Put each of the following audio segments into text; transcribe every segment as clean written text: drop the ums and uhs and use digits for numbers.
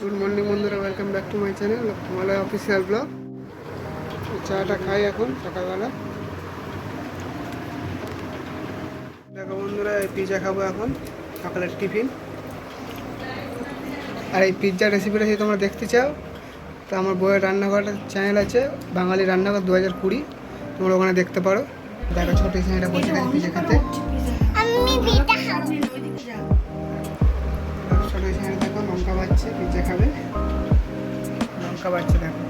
Good morning বন্ধুরা, welcome back to my channel Lakshmimalay official blog. চাটা খাই এখন সকালবেলা। দেখো বন্ধুরা, এই পিৎজা খাবো এখন, সকালের টিফিন। আর এই পিৎজা রেসিপিটা যদি তোমরা দেখতে চাও তো আমার বইয়ের রান্নাঘর চ্যানেল আছে, বাঙালি রান্নাঘর 2020, তোমরা ওখানে দেখতে পারো। দেখো ছোট ছেলেটা বসে গেছে পিৎজা খেতে। ছোট ছেলে দেখো লঙ্কা বাচ্ছে, পিৎজা খাবে, লঙ্কা বাচ্ছে দেখো।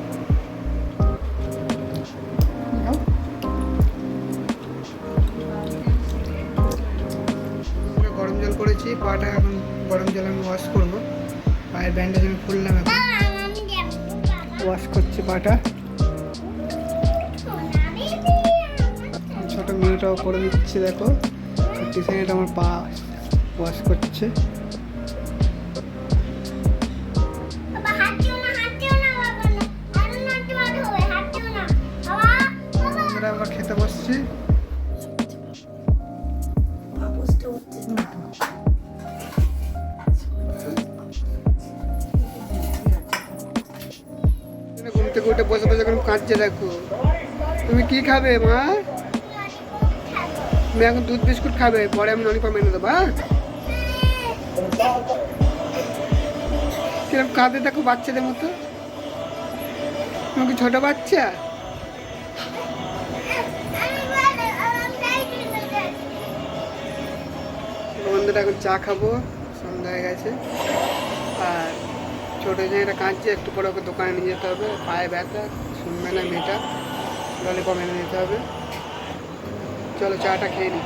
গরম জল করেছি, পাটা এখন গরম জল আমি ওয়াশ করবো। পায়ের ব্যান্ডেজ আমি খুললাম, এখন ওয়াশ করছি পাটা। ছোট মেয়েটাও করে দিচ্ছি দেখো, টিউশনেটা আমার পা ওয়াশ করছে। আমরা খেতে বসছি। ঘুম থেকে উঠে বসে বসে এখন কাঁদছে দেখো। তুমি কি খাবে মা? তুমি এখন দুধ বিস্কুট খাবে, পরে আমি ললিপপ এনে দেবো। কিরকম কাঁদে দেখো বাচ্চাদের মতো। তুমি কি ছোট বাচ্চা? বন্ধুরা এখন চা খাবো, সন্ধ্যা হয়ে গেছে। আর ছোটো জায়গাটা কাঁদছে, একটু পরে ওকে দোকানে নিয়ে যেতে হবে, পায়ে ব্যথা, শুনবে না মেয়েটা, ললিপপ এনে দিতে হবে। চলো চাটা খেয়ে নিই।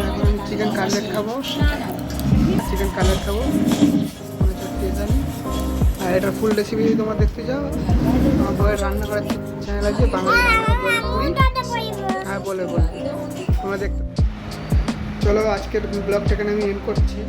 এখন চিকেন কাটলেট খাবো, আর এটার ফুল রেসিপি যদি তোমরা দেখতে চাও, আমার বইয়ের রান্নাঘরের চ্যানেল আছে, বাঙালি রান্নাঘর 2020। হ্যাঁ বলে তোমরা দেখতে। চলো আজকের ব্লগটাকে আমি এন্ড করছি।